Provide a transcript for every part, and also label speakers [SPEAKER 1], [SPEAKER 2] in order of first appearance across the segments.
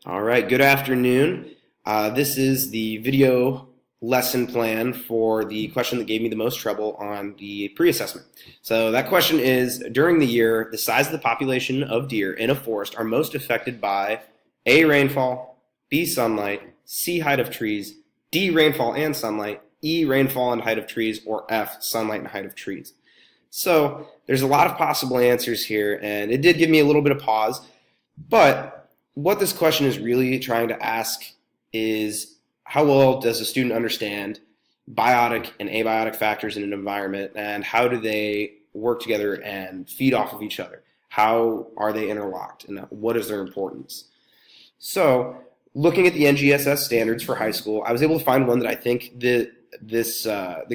[SPEAKER 1] All right, good afternoon. This is the video lesson plan for the question that gave me the most trouble on the pre-assessment. So that question is, during the year, the size of the population of deer in a forest are most affected by A, rainfall, B, sunlight, C, height of trees, D, rainfall and sunlight, E, rainfall and height of trees, or F, sunlight and height of trees. So there's a lot of possible answers here, and it did give me a little bit of pause, but what this question is really trying to ask is how well does a student understand biotic and abiotic factors in an environment, and how do they work together and feed off of each other? How are they interlocked, and what is their importance? So looking at the NGSS standards for high school, I was able to find one that I think that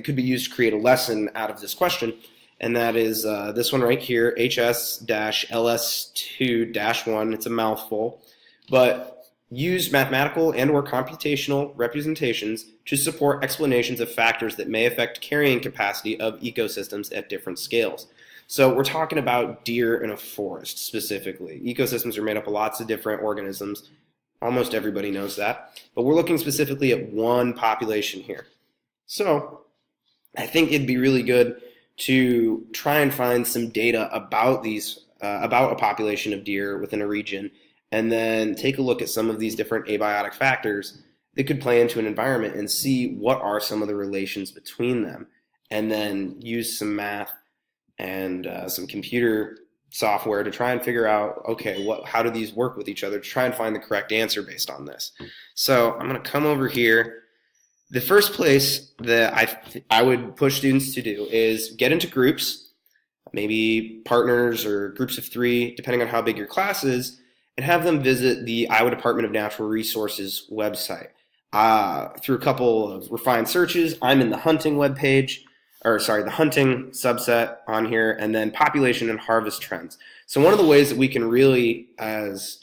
[SPEAKER 1] could be used to create a lesson out of this question, and that is this one right here, HS-LS2-1. It's a mouthful, but use mathematical and or computational representations to support explanations of factors that may affect carrying capacity of ecosystems at different scales. So we're talking about deer in a forest specifically. Ecosystems are made up of lots of different organisms. Almost everybody knows that. But we're looking specifically at one population here. So I think it'd be really good to try and find some data about about a population of deer within a region, and then take a look at some of these different abiotic factors that could play into an environment and see what are some of the relations between them, and then use some math and some computer software to try and figure out, okay, how do these work with each other, to try and find the correct answer based on this. So I'm going to come over here. The first place that I would push students to do is get into groups, maybe partners or groups of 3, depending on how big your class is, and have them visit the Iowa Department of Natural Resources website. Through a couple of refined searches, I'm in the hunting webpage, the hunting subset on here, and then population and harvest trends. So one of the ways that we can really, as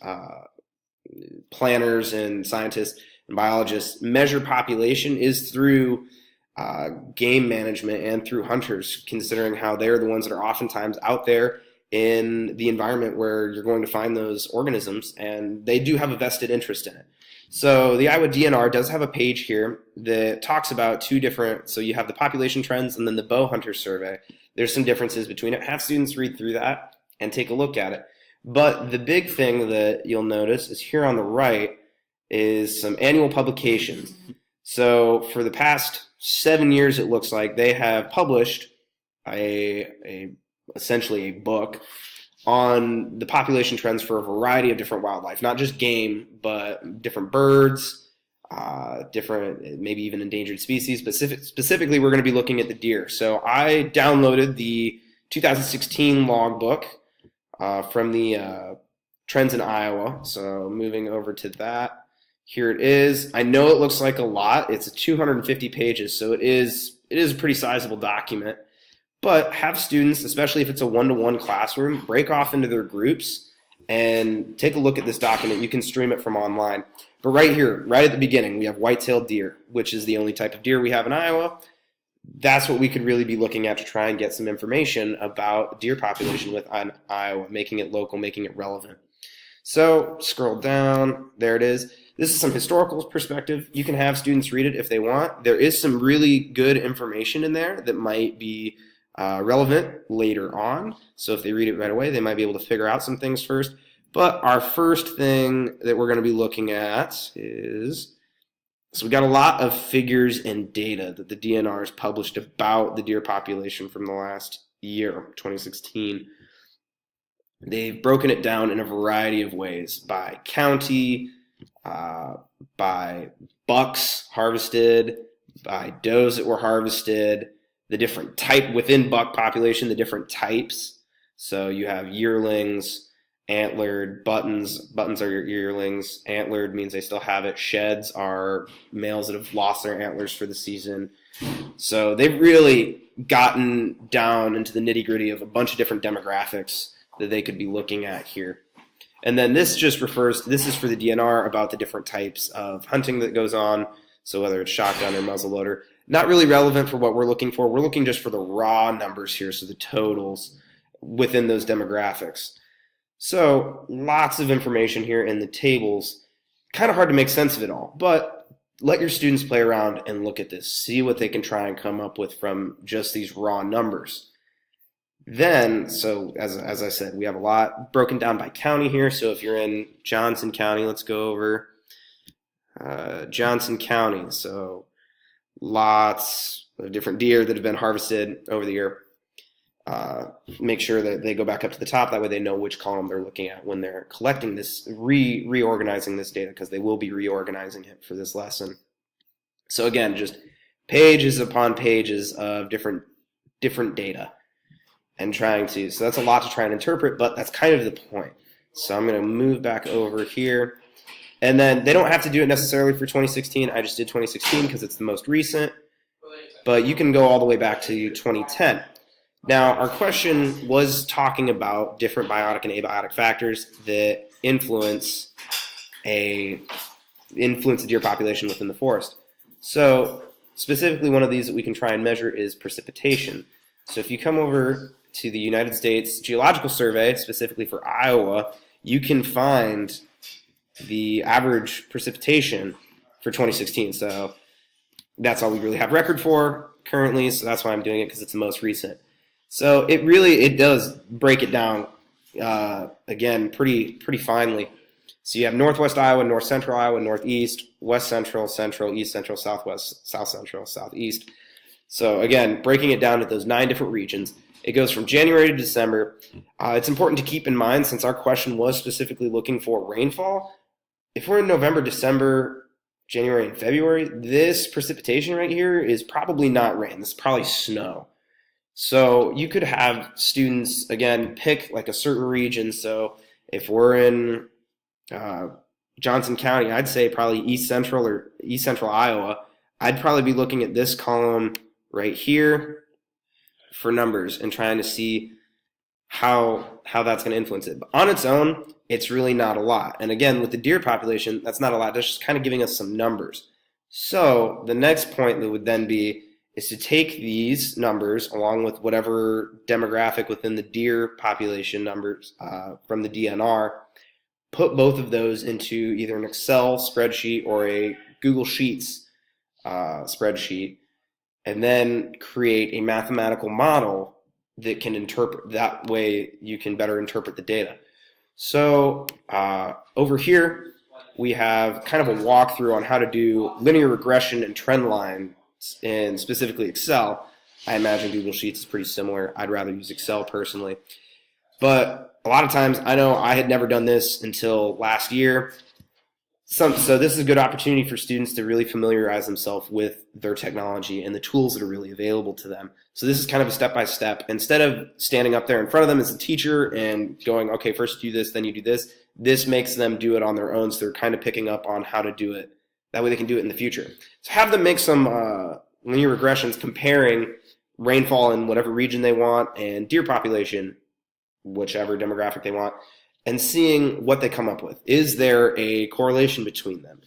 [SPEAKER 1] planners and scientists and biologists, measure population is through game management and through hunters, considering how they're the ones that are oftentimes out there in the environment where you're going to find those organisms, and they do have a vested interest in it. So the Iowa DNR does have a page here that talks about 2 different, so you have the population trends and then the bow hunter survey. There's some differences between it. Have students read through that and take a look at it. But the big thing that you'll notice is here on the right is some annual publications. So for the past 7 years, it looks like they have published essentially a book on the population trends for a variety of different wildlife, not just game, but different birds, different, maybe even endangered species. Specifically, we're going to be looking at the deer. So I downloaded the 2016 logbook from the Trends in Iowa. So moving over to that. Here it is. I know it looks like a lot. It's 250 pages, so it is a pretty sizable document. But have students, especially if it's a one-to-one classroom, break off into their groups and take a look at this document. You can stream it from online. But right here, right at the beginning, we have white-tailed deer, which is the only type of deer we have in Iowa. That's what we could really be looking at to try and get some information about deer population within Iowa, making it local, making it relevant. So scroll down. There it is. This is some historical perspective. You can have students read it if they want. There is some really good information in there that might be relevant later on. So if they read it right away, they might be able to figure out some things first. But our first thing that we're going to be looking at is, so we got a lot of figures and data that the DNR has published about the deer population from the last year, 2016. They've broken it down in a variety of ways, by county, by bucks harvested, by does that were harvested, the different type within buck population, the different types. So you have yearlings, antlered, buttons. Buttons are your yearlings. Antlered means they still have it. Sheds are males that have lost their antlers for the season. So they've really gotten down into the nitty-gritty of a bunch of different demographics that they could be looking at here. And then this just this is for the DNR about the different types of hunting that goes on. So whether it's shotgun or muzzleloader, not really relevant for what we're looking for. We're looking just for the raw numbers here, so the totals within those demographics. So lots of information here in the tables. kind of hard to make sense of it all. But let your students play around and look at this. See what they can try and come up with from just these raw numbers. Then, so as I said, we have a lot broken down by county here. So if you're in Johnson County, let's go over Johnson County. So lots of different deer that have been harvested over the year. Make sure that they go back up to the top. That way they know which column they're looking at when they're collecting this, reorganizing this data, because they will be reorganizing it for this lesson. So again, just pages upon pages of different data and trying to, so that's a lot to try and interpret, but that's kind of the point. So I'm going to move back over here. And then they don't have to do it necessarily for 2016. I just did 2016 because it's the most recent. But you can go all the way back to 2010. Now, our question was talking about different biotic and abiotic factors that influence a deer population within the forest. So specifically, one of these that we can try and measure is precipitation. So if you come over to the United States Geological Survey, specifically for Iowa, you can find the average precipitation for 2016. So that's all we really have record for currently, so that's why I'm doing it, because it's the most recent. So it does break it down, again, pretty finely. So you have northwest Iowa, north central Iowa, northeast, west central, central, east central, southwest, south central, southeast. So again, breaking it down to those 9 different regions. It goes from January to December. It's important to keep in mind, since our question was specifically looking for rainfall, if we're in November, December, January, and February, this precipitation right here is probably not rain. This is probably snow. So you could have students, again, pick like a certain region. So if we're in Johnson County, I'd say probably east central Iowa. I'd probably be looking at this column right here for numbers and trying to see how that's going to influence it. But on its own, it's really not a lot. And again, with the deer population, that's not a lot. That's just kind of giving us some numbers. So the next point that would then be is to take these numbers along with whatever demographic within the deer population numbers from the DNR, put both of those into either an Excel spreadsheet or a Google Sheets spreadsheet, and then create a mathematical model that can interpret. That way you can better interpret the data. So over here we have kind of a walkthrough on how to do linear regression and trend lines in specifically Excel. I imagine Google Sheets is pretty similar. I'd rather use Excel personally. But a lot of times, I know I had never done this until last year. So this is a good opportunity for students to really familiarize themselves with their technology and the tools that are really available to them. So this is kind of a step-by-step. Instead of standing up there in front of them as a teacher and going, okay, first you do this, then you do this, this makes them do it on their own, so they're kind of picking up on how to do it. That way they can do it in the future. So have them make some linear regressions comparing rainfall in whatever region they want and deer population, whichever demographic they want, and seeing what they come up with. Is there a correlation between them?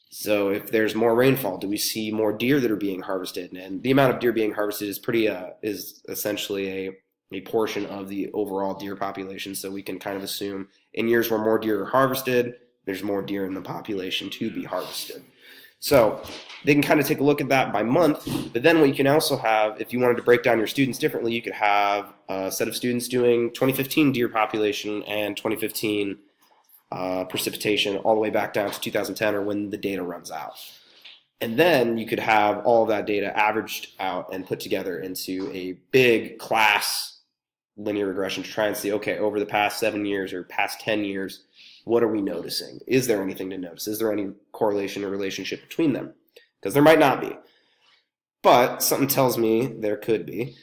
[SPEAKER 1] So if there's more rainfall, do we see more deer that are being harvested? And the amount of deer being harvested is essentially a portion of the overall deer population. So we can kind of assume in years where more deer are harvested, there's more deer in the population to be harvested. So they can kind of take a look at that by month. But then what you can also have, if you wanted to break down your students differently, you could have a set of students doing 2015 deer population and 2015 precipitation all the way back down to 2010 or when the data runs out. And then you could have all of that data averaged out and put together into a big class linear regression to try and see, okay, over the past 7 years or past 10 years, what are we noticing? Is there anything to notice? Is there any correlation or relationship between them? Because there might not be. But something tells me there could be.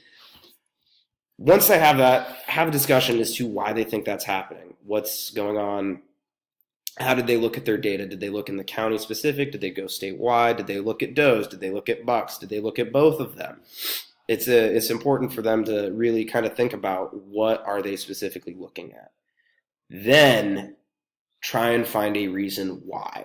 [SPEAKER 1] Once they have that, have a discussion as to why they think that's happening. What's going on? How did they look at their data? Did they look in the county specific? Did they go statewide? Did they look at does? Did they look at bucks? Did they look at both of them? It's important for them to really kind of think about what are they specifically looking at. Then try and find a reason why.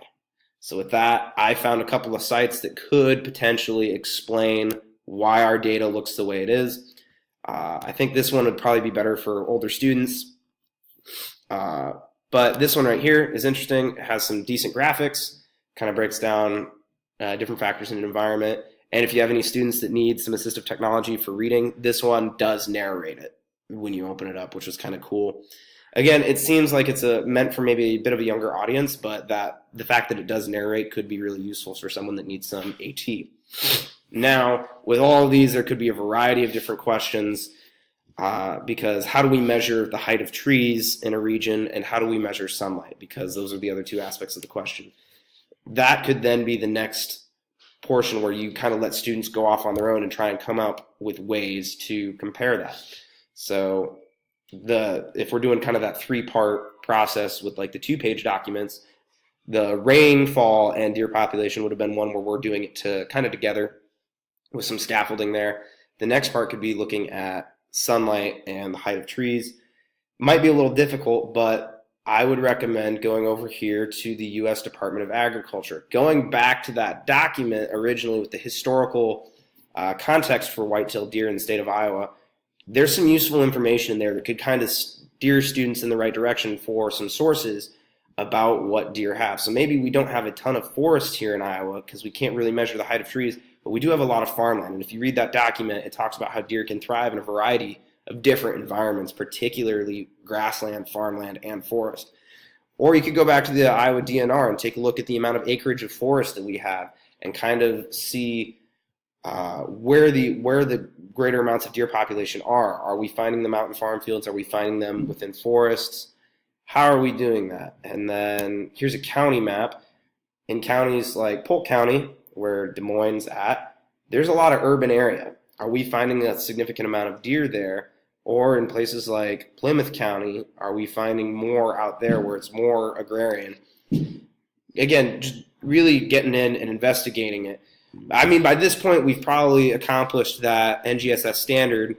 [SPEAKER 1] So with that, I found a couple of sites that could potentially explain why our data looks the way it is. I think this one would probably be better for older students. But But this one right here is interesting. It has some decent graphics, kind of breaks down different factors in an environment. And if you have any students that need some assistive technology for reading, this one does narrate it when you open it up, which is kind of cool. Again, it seems like it's meant for maybe a bit of a younger audience, but that the fact that it does narrate could be really useful for someone that needs some AT. Now, with all of these, there could be a variety of different questions because how do we measure the height of trees in a region, and how do we measure sunlight? Because those are the other two aspects of the question. That could then be the next portion where you kind of let students go off on their own and try and come up with ways to compare that. So if we're doing kind of that three-part process with like the 2-page documents, the rainfall and deer population would have been one where we're doing it kind of together with some scaffolding there. The next part could be looking at sunlight and the height of trees. Might be a little difficult, but I would recommend going over here to the U.S. Department of Agriculture. Going back to that document originally with the historical context for white-tailed deer in the state of Iowa, there's some useful information in there that could kind of steer students in the right direction for some sources about what deer have. So maybe we don't have a ton of forest here in Iowa because we can't really measure the height of trees, but we do have a lot of farmland. And if you read that document, it talks about how deer can thrive in a variety of different environments, particularly grassland, farmland, and forest. Or you could go back to the Iowa DNR and take a look at the amount of acreage of forest that we have and kind of see where the greater amounts of deer population are. Are we finding them out in farm fields? Are we finding them within forests? How are we doing that? And then here's a county map. In counties like Polk County, where Des Moines at, there's a lot of urban area. Are we finding a significant amount of deer there? Or in places like Plymouth County, are we finding more out there where it's more agrarian? Again, just really getting in and investigating it. I mean, by this point, we've probably accomplished that NGSS standard,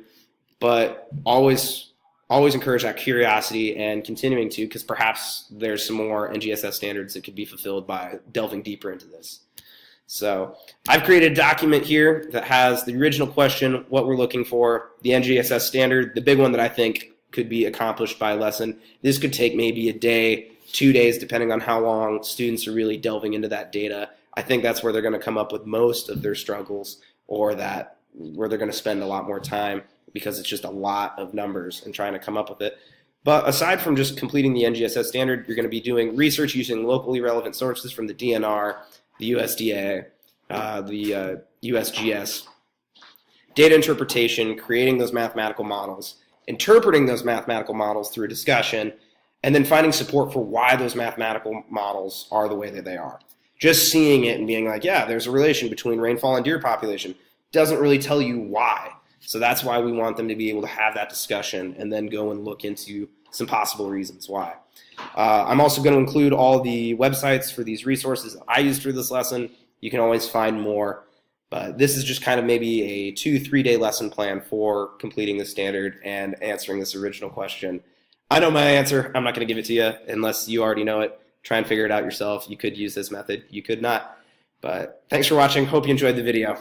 [SPEAKER 1] but always encourage that curiosity and continuing to, because perhaps there's some more NGSS standards that could be fulfilled by delving deeper into this. So I've created a document here that has the original question, what we're looking for, the NGSS standard, the big one that I think could be accomplished by a lesson. This could take maybe a day, 2 days, depending on how long students are really delving into that data. I think that's where they're going to come up with most of their struggles, or where they're going to spend a lot more time because it's just a lot of numbers and trying to come up with it. But aside from just completing the NGSS standard, you're going to be doing research using locally relevant sources from the DNR, the USDA, the USGS, data interpretation, creating those mathematical models, interpreting those mathematical models through a discussion, and then finding support for why those mathematical models are the way that they are. Just seeing it and being like, yeah, there's a relation between rainfall and deer population doesn't really tell you why. So that's why we want them to be able to have that discussion and then go and look into some possible reasons why. I'm also going to include all the websites for these resources that I used for this lesson. You can always find more, but this is just kind of maybe a 2-3 day lesson plan for completing the standard and answering this original question. I know my answer. I'm not going to give it to you unless you already know it. Try and figure it out yourself. You could use this method. You could not. But thanks for watching. Hope you enjoyed the video.